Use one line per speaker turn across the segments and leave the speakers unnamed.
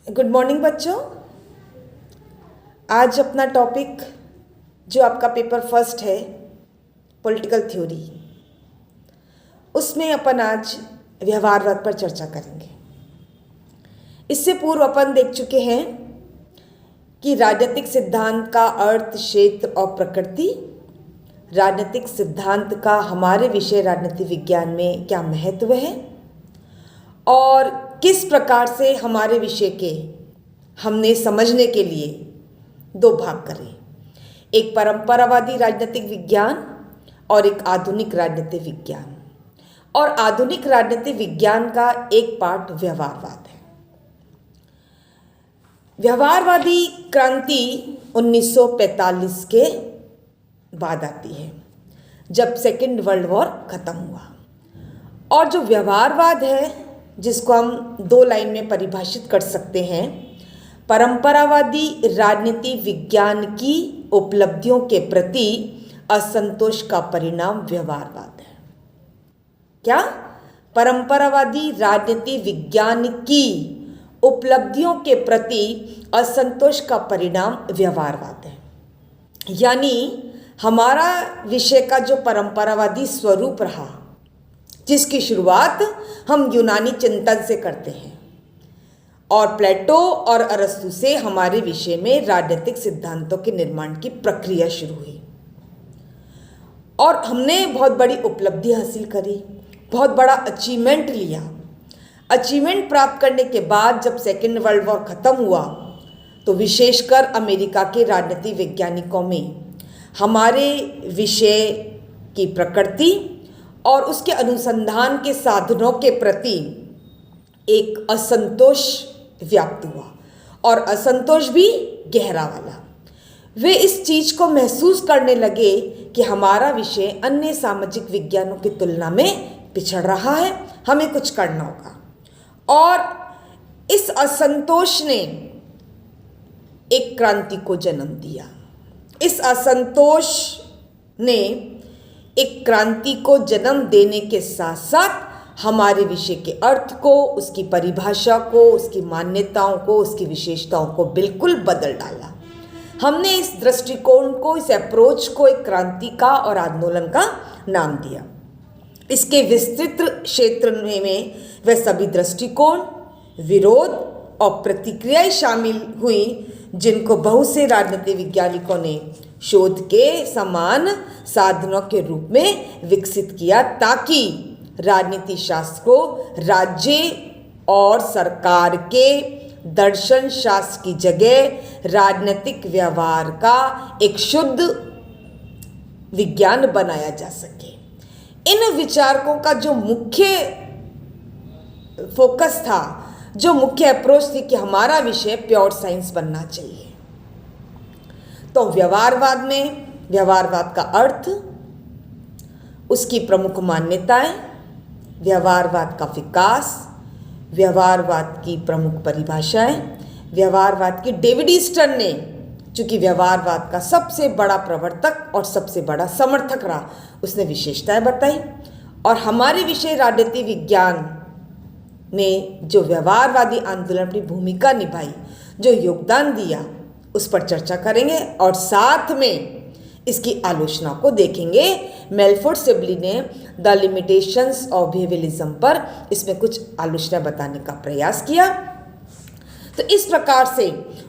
Good morning बच्चों। आज अपना टॉपिक जो आपका पेपर फर्स्ट है पॉलिटिकल थ्योरी, उसमें अपन आज व्यवहारवाद पर चर्चा करेंगे। इससे पूर्व अपन देख चुके हैं कि राजनीतिक सिद्धांत का अर्थ, क्षेत्र और प्रकृति, राजनीतिक सिद्धांत का हमारे विषय राजनीति विज्ञान में क्या महत्व है और किस प्रकार से हमारे विषय के हमने समझने के लिए दो भाग करें, एक परंपरावादी राजनीतिक विज्ञान और एक आधुनिक राजनीतिक विज्ञान। और आधुनिक राजनीतिक विज्ञान का एक पार्ट व्यवहारवाद है। व्यवहारवादी क्रांति 1945 के बाद आती है, जब सेकेंड वर्ल्ड वॉर खत्म हुआ। और जो व्यवहारवाद है, जिसको हम दो लाइन में परिभाषित कर सकते हैं, परंपरावादी राजनीति विज्ञान की उपलब्धियों के प्रति असंतोष का परिणाम व्यवहारवाद है। क्या? परंपरावादी राजनीति विज्ञान की उपलब्धियों के प्रति असंतोष का परिणाम व्यवहारवाद है। यानी हमारा विषय का जो परंपरावादी स्वरूप रहा, जिसकी शुरुआत हम यूनानी चिंतन से करते हैं और प्लेटो और अरस्तु से हमारे विषय में राजनीतिक सिद्धांतों के निर्माण की प्रक्रिया शुरू हुई और हमने बहुत बड़ी उपलब्धि हासिल करी, बहुत बड़ा अचीवमेंट लिया। अचीवमेंट प्राप्त करने के बाद जब सेकेंड वर्ल्ड वॉर खत्म हुआ तो विशेषकर अमेरिका के राजनीति वैज्ञानिकों में हमारे विषय की प्रकृति और उसके अनुसंधान के साधनों के प्रति एक असंतोष व्याप्त हुआ और असंतोष भी गहरा वाला। वे इस चीज को महसूस करने लगे कि हमारा विषय अन्य सामाजिक विज्ञानों की तुलना में पिछड़ रहा है, हमें कुछ करना होगा। और इस असंतोष ने एक क्रांति को जन्म दिया। इस असंतोष ने एक क्रांति को जन्म देने के साथ साथ हमारे विषय के अर्थ को, उसकी परिभाषा को, उसकी मान्यताओं को, उसकी विशेषताओं को बिल्कुल बदल डाला। हमने इस दृष्टिकोण को, इस अप्रोच को एक क्रांति का और आंदोलन का नाम दिया। इसके विस्तृत क्षेत्र में वह सभी दृष्टिकोण, विरोध और प्रतिक्रियाएं शामिल हुई जिनको बहुत से राजनीति वैज्ञानिकों ने शोध के समान साधनों के रूप में विकसित किया, ताकि राजनीति शास्त्र को राज्य और सरकार के दर्शन शास्त्र की जगह राजनीतिक व्यवहार का एक शुद्ध विज्ञान बनाया जा सके। इन विचारकों का जो मुख्य फोकस था, जो मुख्य अप्रोच थी कि हमारा विषय प्योर साइंस बनना चाहिए। तो व्यवहारवाद में व्यवहारवाद का अर्थ, उसकी प्रमुख मान्यताएं, व्यवहारवाद का विकास, व्यवहारवाद की प्रमुख परिभाषाएं, व्यवहारवाद की डेविड ईस्टन ने, चूंकि व्यवहारवाद का सबसे बड़ा प्रवर्तक और सबसे बड़ा समर्थक रहा, उसने विशेषताएं बताई। और हमारे विषय राजनीति विज्ञान में जो व्यवहारवादी आंदोलन अपनी भूमिका निभाई, जो योगदान दिया, उस पर चर्चा करेंगे और साथ में इसकी आलोचना को देखेंगे। मेलफोर्ड सिबली ने द लिमिटेशंस ऑफ बिहेवियरिज्म पर इसमें कुछ आलोचना बताने का प्रयास किया। तो इस प्रकार से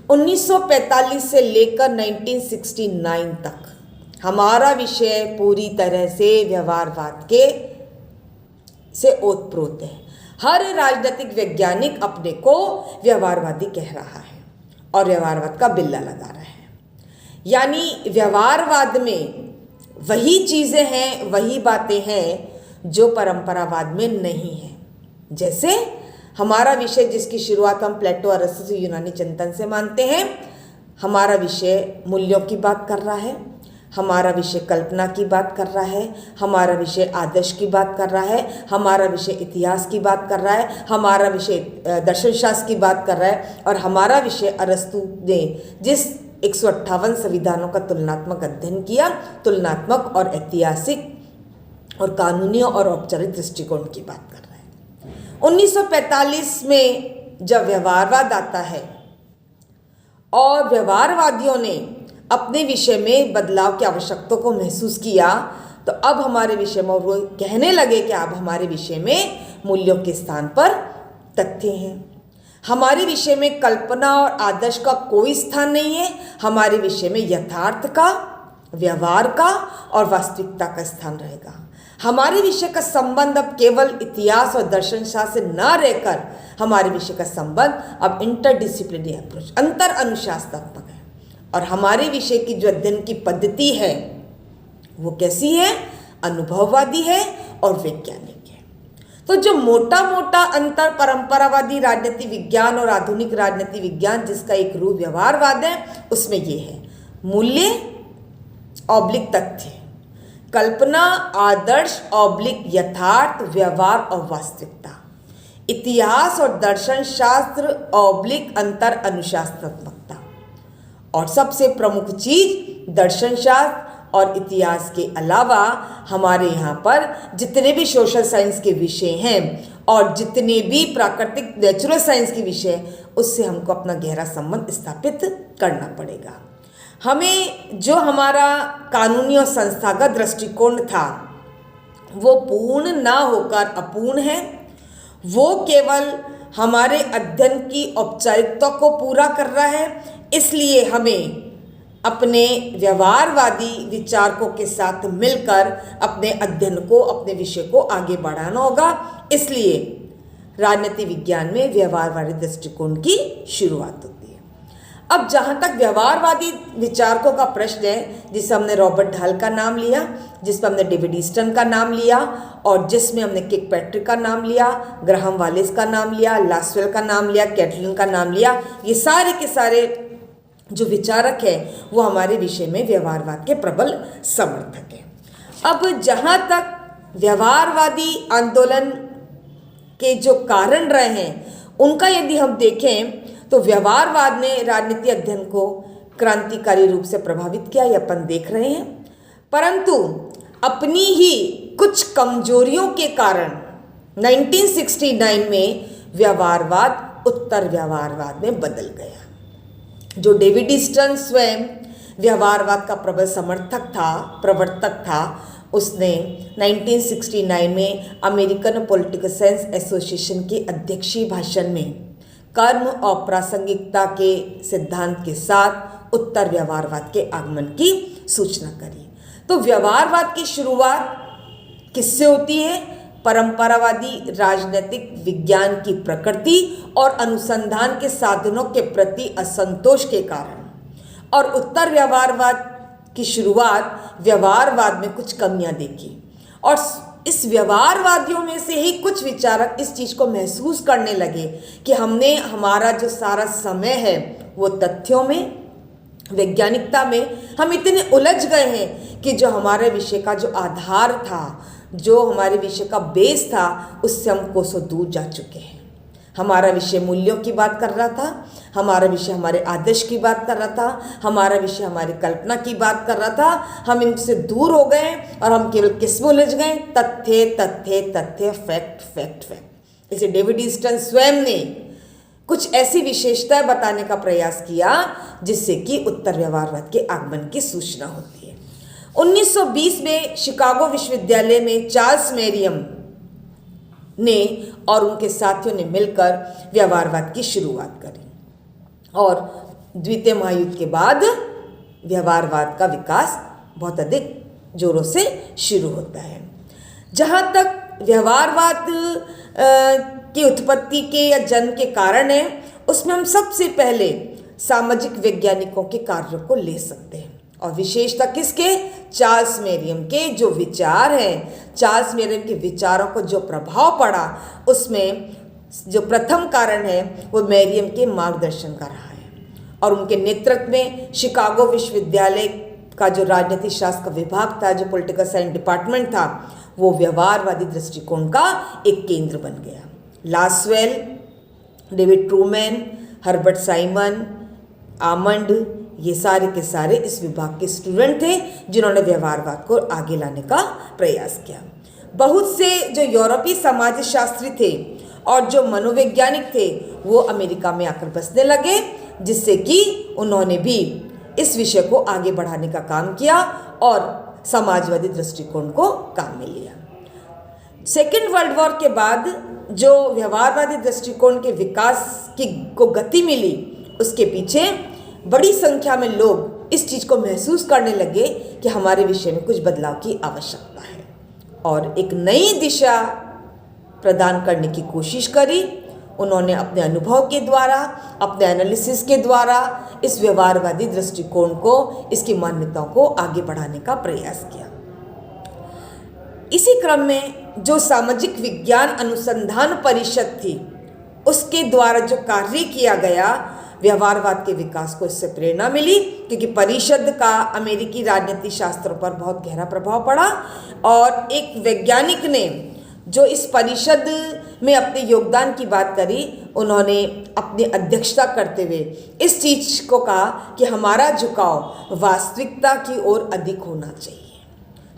1945 से लेकर 1969 तक हमारा विषय पूरी तरह से व्यवहारवाद के से ओतप्रोत है। हर राजनीतिक वैज्ञानिक अपने को व्यवहारवादी कह रहा है और व्यवहारवाद का बिल्ला लगा रहा है। यानी व्यवहारवाद में वही चीज़ें हैं, वही बातें हैं जो परंपरावाद में नहीं है। जैसे हमारा विषय, जिसकी शुरुआत हम प्लेटो और अरस्तु से यूनानी चिंतन से मानते हैं, हमारा विषय मूल्यों की बात कर रहा है, हमारा विषय कल्पना की बात कर रहा है, हमारा विषय आदर्श की बात कर रहा है, हमारा विषय इतिहास की बात कर रहा है, हमारा विषय दर्शन शास्त्र की बात कर रहा है। और हमारा विषय अरस्तु ने जिस 158 संविधानों का तुलनात्मक अध्ययन किया, तुलनात्मक और ऐतिहासिक और कानूनी और औपचारिक दृष्टिकोण की बात कर रहा है। 1945 में जब व्यवहारवाद आता है और व्यवहारवादियों ने अपने विषय में बदलाव की आवश्यकता को महसूस किया, तो अब हमारे विषय में वो कहने लगे कि अब हमारे विषय में मूल्यों के स्थान पर तथ्य हैं। हमारे विषय में कल्पना और आदर्श का कोई स्थान नहीं है। हमारे विषय में यथार्थ का, व्यवहार का और वास्तविकता का स्थान रहेगा। हमारे विषय का संबंध अब केवल इतिहास और दर्शन शास्त्र से न रहकर हमारे विषय का संबंध अब इंटरडिसिप्लिनरी अप्रोच, अंतर अनुशासनात्मक है। और हमारे विषय की जो अध्ययन की पद्धति है वो कैसी है? अनुभववादी है और वैज्ञानिक है। तो जो मोटा मोटा अंतर परंपरावादी राजनीति विज्ञान और आधुनिक राजनीति विज्ञान, जिसका एक रूप व्यवहारवाद है, उसमें ये है मूल्य ऑब्लिक तथ्य, कल्पना आदर्श ऑब्लिक यथार्थ, व्यवहार और वास्तविकता, इतिहास और दर्शन शास्त्र ऑब्लिक अंतर अनुशासनात्मकता। और सबसे प्रमुख चीज दर्शन शास्त्र और इतिहास के अलावा हमारे यहाँ पर जितने भी सोशल साइंस के विषय हैं और जितने भी प्राकृतिक नेचुरल साइंस के विषय, उससे हमको अपना गहरा संबंध स्थापित करना पड़ेगा। हमें जो हमारा कानूनी और संस्थागत दृष्टिकोण था वो पूर्ण ना होकर अपूर्ण है। वो केवल हमारे अध्ययन की औपचारिकता को पूरा कर रहा है। इसलिए हमें अपने व्यवहारवादी विचारकों के साथ मिलकर अपने अध्ययन को, अपने विषय को आगे बढ़ाना होगा। इसलिए राजनीति विज्ञान में व्यवहारवादी दृष्टिकोण की शुरुआत होती है। अब जहाँ तक व्यवहारवादी विचारकों का प्रश्न है, जिसमें हमने रॉबर्ट ढाल का नाम लिया, जिसमें हमने डेविड ईस्टन का नाम लिया और जिसमें हमने किर्कपैट्रिक का नाम लिया, ग्राहम वालिस का नाम लिया, लासवेल का नाम लिया, कैटलिन का नाम लिया, ये सारे के सारे जो विचारक है वो हमारे विषय में व्यवहारवाद के प्रबल समर्थक हैं। अब जहाँ तक व्यवहारवादी आंदोलन के जो कारण रहे हैं उनका यदि हम देखें तो व्यवहारवाद ने राजनीति अध्ययन को क्रांतिकारी रूप से प्रभावित किया, ये अपन देख रहे हैं। परंतु अपनी ही कुछ कमजोरियों के कारण 1969 में व्यवहारवाद उत्तर व्यवहारवाद में बदल गया। जो डेविड ईस्टन स्वयं व्यवहारवाद का प्रबल समर्थक था, प्रवर्तक था, उसने 1969 में अमेरिकन पॉलिटिकल साइंस एसोसिएशन के अध्यक्षीय भाषण में कर्म और प्रासंगिकता के सिद्धांत के साथ उत्तर व्यवहारवाद के आगमन की सूचना करी। तो व्यवहारवाद की शुरुआत किससे होती है? परंपरावादी राजनीतिक विज्ञान की प्रकृति और अनुसंधान के साधनों के प्रति असंतोष के कारण, और उत्तर व्यवहारवाद की शुरुआत व्यवहारवाद में कुछ कमियां देखी। और इस व्यवहारवादियों में से ही कुछ विचारक इस चीज़ को महसूस करने लगे कि हमने हमारा जो सारा समय है वो तथ्यों में, वैज्ञानिकता में हम इतने उलझ गए हैं कि जो हमारे विषय का जो आधार था, जो हमारे विषय का बेस था, उससे हम कोसों दूर जा चुके हैं। हमारा विषय मूल्यों की बात कर रहा था, हमारा विषय हमारे आदर्श की बात कर रहा था, हमारा विषय हमारी कल्पना की बात कर रहा था। हम इनसे दूर हो गए और हम केवल किस में उलझ गए? तथ्य तथ्य तथ्य, फैक्ट फैक्ट फैक्ट। इसे डेविड ईस्टन स्वयं ने कुछ ऐसी विशेषताएं बताने का प्रयास किया जिससे कि उत्तर व्यवहारवाद के आगमन की सूचना होती है। 1920 में शिकागो विश्वविद्यालय में चार्ल्स मेरियम ने और उनके साथियों ने मिलकर व्यवहारवाद की शुरुआत करी और द्वितीय महायुद्ध के बाद व्यवहारवाद का विकास बहुत अधिक जोरों से शुरू होता है। जहाँ तक व्यवहारवाद की उत्पत्ति के या जन्म के कारण है, उसमें हम सबसे पहले सामाजिक वैज्ञानिकों के कार्यों को ले सकते हैं और विशेषता किसके? चार्ल्स मेरियम के जो विचार हैं, चार्ल्स मेरियम के विचारों को जो प्रभाव पड़ा, उसमें जो प्रथम कारण है वो मेरियम के मार्गदर्शन का रहा है। और उनके नेतृत्व में शिकागो विश्वविद्यालय का जो राजनीति शास्त्र का विभाग था, जो पॉलिटिकल साइंस डिपार्टमेंट था, वो व्यवहारवादी दृष्टिकोण का एक केंद्र बन गया। Lasswell, David Truman, Herbert Simon, Almond, ये सारे के सारे इस विभाग के स्टूडेंट थे जिन्होंने व्यवहारवाद को आगे लाने का प्रयास किया। बहुत से जो यूरोपीय समाजशास्त्री थे और जो मनोवैज्ञानिक थे, वो अमेरिका में आकर बसने लगे, जिससे कि उन्होंने भी इस विषय को आगे बढ़ाने का काम किया और समाजवादी दृष्टिकोण को काम में लिया। सेकेंड वर्ल्ड वॉर के बाद जो व्यवहारवादी दृष्टिकोण के विकास को गति मिली, उसके पीछे बड़ी संख्या में लोग इस चीज़ को महसूस करने लगे कि हमारे विषय में कुछ बदलाव की आवश्यकता है और एक नई दिशा प्रदान करने की कोशिश करी। उन्होंने अपने अनुभव के द्वारा, अपने एनालिसिस के द्वारा इस व्यवहारवादी दृष्टिकोण को, इसकी मान्यताओं को आगे बढ़ाने का प्रयास किया। इसी क्रम में जो सामाजिक विज्ञान अनुसंधान परिषद थी, उसके द्वारा जो कार्य किया गया, व्यवहारवाद के विकास को इससे प्रेरणा मिली, क्योंकि परिषद का अमेरिकी राजनीति शास्त्रों पर बहुत गहरा प्रभाव पड़ा और एक वैज्ञानिक ने जो इस परिषद में अपने योगदान की बात करी, उन्होंने अपनी अध्यक्षता करते हुए इस चीज़ को कहा कि हमारा झुकाव वास्तविकता की ओर अधिक होना चाहिए।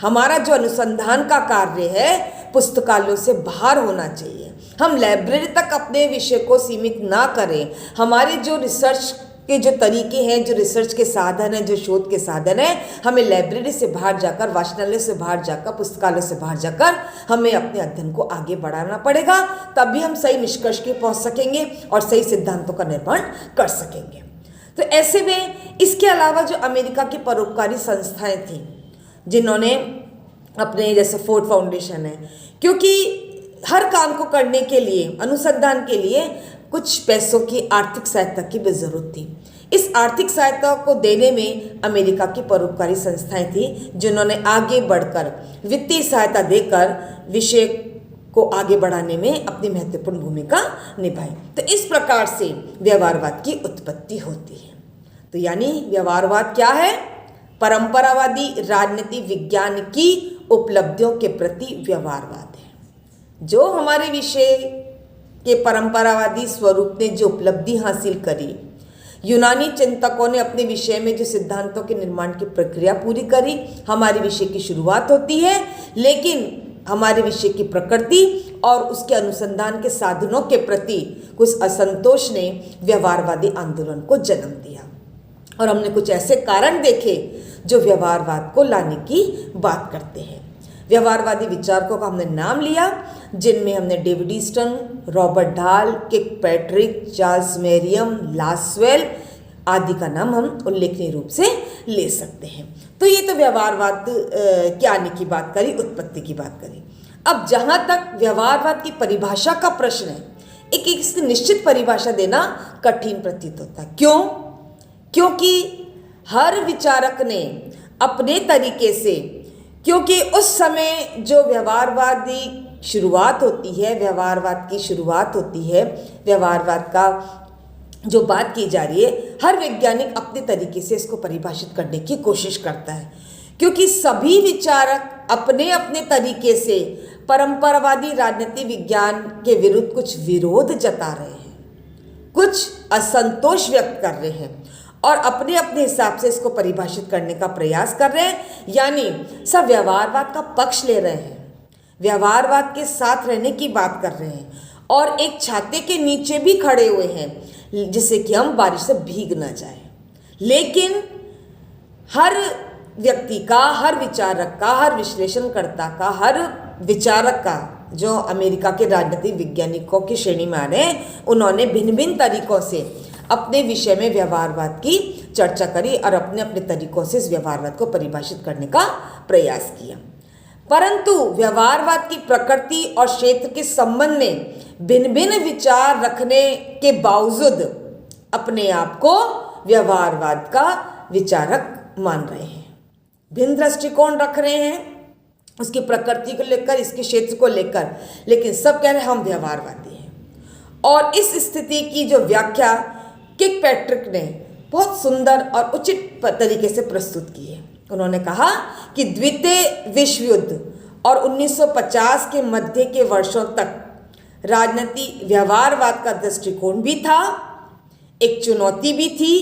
हमारा जो अनुसंधान का कार्य है पुस्तकालयों से बाहर होना चाहिए। हम लाइब्रेरी तक अपने विषय को सीमित ना करें। हमारे जो रिसर्च के जो तरीके हैं, जो रिसर्च के साधन हैं, जो शोध के साधन हैं, हमें लाइब्रेरी से बाहर जाकर, वाचनालय से बाहर जाकर, पुस्तकालय से बाहर जाकर हमें अपने अध्ययन को आगे बढ़ाना पड़ेगा। तभी हम सही निष्कर्ष के पहुंच सकेंगे और सही सिद्धांतों का निर्माण कर सकेंगे। तो ऐसे में इसके अलावा जो अमेरिका की परोपकारी संस्थाएं थीं, जिन्होंने अपने, जैसे फोर्ड फाउंडेशन है, क्योंकि हर काम को करने के लिए, अनुसंधान के लिए कुछ पैसों की आर्थिक सहायता की भी ज़रूरत थी। इस आर्थिक सहायता को देने में अमेरिका की परोपकारी संस्थाएं थी, जिन्होंने आगे बढ़कर वित्तीय सहायता देकर विषय को आगे बढ़ाने में अपनी महत्वपूर्ण भूमिका निभाई। तो इस प्रकार से व्यवहारवाद की उत्पत्ति होती है। तो यानी व्यवहारवाद क्या है? परंपरावादी राजनीति विज्ञान की उपलब्धियों के प्रति व्यवहारवाद है। जो हमारे विषय के परंपरावादी स्वरूप ने जो उपलब्धि हासिल करी, यूनानी चिंतकों ने अपने विषय में जो सिद्धांतों के निर्माण की प्रक्रिया पूरी करी, हमारे विषय की शुरुआत होती है। लेकिन हमारे विषय की प्रकृति और उसके अनुसंधान के साधनों के प्रति कुछ असंतोष ने व्यवहारवादी आंदोलन को जन्म दिया और हमने कुछ ऐसे कारण देखे जो व्यवहारवाद को लाने की बात करते हैं। व्यवहारवादी विचारकों का हमने नाम लिया, जिनमें हमने डेविड ईस्टन, रॉबर्ट डाल, किर्कपैट्रिक, चार्ल्स मेरियम, लासवेल आदि का नाम हम उल्लेखनीय रूप से ले सकते हैं। तो ये तो व्यवहारवाद के आने की बात करी, उत्पत्ति की बात करी। अब जहाँ तक व्यवहारवाद की परिभाषा का प्रश्न है, एक निश्चित परिभाषा देना कठिन प्रतीत होता है। क्यों? क्योंकि हर विचारक ने अपने तरीके से, क्योंकि उस समय जो व्यवहारवादी शुरुआत होती है, व्यवहारवाद की शुरुआत होती है, व्यवहारवाद का जो बात की जा रही है, हर वैज्ञानिक अपने तरीके से इसको परिभाषित करने की कोशिश करता है, क्योंकि सभी विचारक अपने अपने तरीके से परंपरावादी राजनीति विज्ञान के विरुद्ध कुछ विरोध जता रहे हैं, कुछ असंतोष व्यक्त कर रहे हैं और अपने अपने हिसाब से इसको परिभाषित करने का प्रयास कर रहे हैं। यानी सब व्यवहारवाद का पक्ष ले रहे हैं, व्यवहारवाद के साथ रहने की बात कर रहे हैं और एक छाते के नीचे भी खड़े हुए हैं, जिससे कि हम बारिश से भीग ना जाए। लेकिन हर व्यक्ति का, हर विचारक का, हर विश्लेषणकर्ता का, हर विचारक का, जो अमेरिका के राजनीतिक वैज्ञानिकों की श्रेणी में आ रहे हैं, उन्होंने भिन्न भिन्न तरीकों से अपने विषय में व्यवहारवाद की चर्चा करी और अपने अपने तरीकों से इस व्यवहारवाद को परिभाषित करने का प्रयास किया। परंतु व्यवहारवाद की प्रकृति और क्षेत्र के संबंध में भिन्न भिन्न विचार रखने के बावजूद अपने आप को व्यवहारवाद का विचारक मान रहे हैं, भिन्न दृष्टिकोण रख रहे हैं उसकी प्रकृति को लेकर, इसके क्षेत्र को लेकर, लेकिन सब कह रहे हैं हम व्यवहारवादी हैं। और इस स्थिति की जो व्याख्या किर्कपैट्रिक ने बहुत सुंदर और उचित तरीके से प्रस्तुत की है। उन्होंने कहा कि द्वितीय विश्व युद्ध और 1950 के मध्य के वर्षों तक राजनीति व्यवहारवाद का दृष्टिकोण भी था, एक चुनौती भी थी,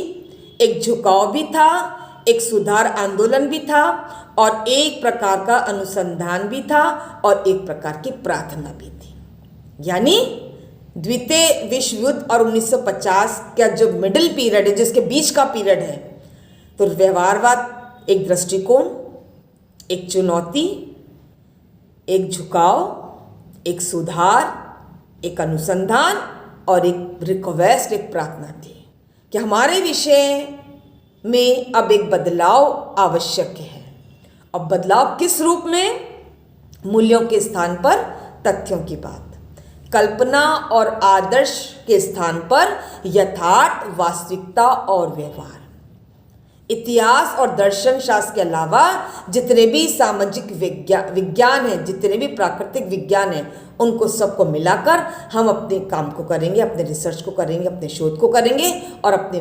एक झुकाव भी था, एक सुधार आंदोलन भी था और एक प्रकार का अनुसंधान भी था और एक प्रकार की प्रार्थना भी थी। यानी द्वितीय विश्व युद्ध और 1950 का जो मिडिल पीरियड है, जिसके बीच का पीरियड है, तो व्यवहारवाद एक दृष्टिकोण, एक चुनौती, एक झुकाव, एक सुधार, एक अनुसंधान और एक रिक्वेस्ट, एक प्रार्थना थी कि हमारे विषय में अब एक बदलाव आवश्यक है। अब बदलाव किस रूप में? मूल्यों के स्थान पर तथ्यों की बात, कल्पना और आदर्श के स्थान पर यथार्थ, वास्तविकता और व्यवहार। इतिहास और दर्शन शास्त्र के अलावा जितने भी सामाजिक विज्ञान हैं, जितने भी प्राकृतिक विज्ञान हैं, उनको सबको मिलाकर हम अपने काम को करेंगे, अपने रिसर्च को करेंगे, अपने शोध को करेंगे और अपने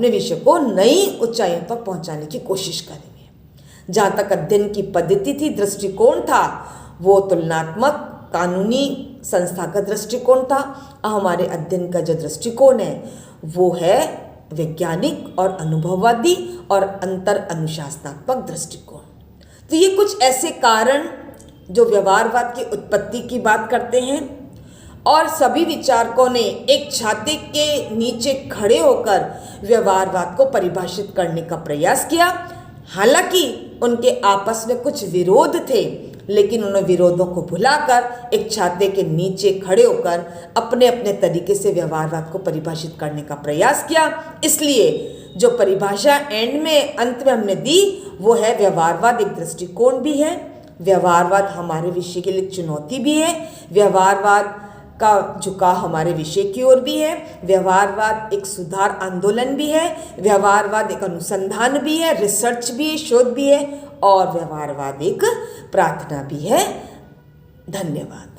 विषय को नई ऊंचाइयों तक पहुंचाने की कोशिश करेंगे। जहाँ तक अध्ययन की पद्धति थी, दृष्टिकोण था, वो तुलनात्मक, कानूनी, संस्थागत दृष्टिकोण था। हमारे अध्ययन का जो दृष्टिकोण है वो है वैज्ञानिक और अनुभववादी और अंतर अनुशासनात्मक दृष्टिकोण। तो ये कुछ ऐसे कारण जो व्यवहारवाद की उत्पत्ति की बात करते हैं और सभी विचारकों ने एक छाते के नीचे खड़े होकर व्यवहारवाद को परिभाषित करने का प्रयास किया। हालांकि उनके आपस में कुछ विरोध थे, लेकिन उन्होंने विरोधों को भुलाकर एक छाते के नीचे खड़े होकर अपने अपने तरीके से व्यवहारवाद को परिभाषित करने का प्रयास किया। इसलिए जो परिभाषा अंत में हमने दी वो है व्यवहारवाद एक दृष्टिकोण भी है, व्यवहारवाद हमारे विषय के लिए चुनौती भी है, व्यवहारवाद का झुकाव हमारे विषय की ओर भी है, व्यवहारवाद एक सुधार आंदोलन भी है, व्यवहारवाद एक अनुसंधान भी है, रिसर्च भी है, शोध भी है और व्यवहारवाद एक प्रार्थना भी है। धन्यवाद।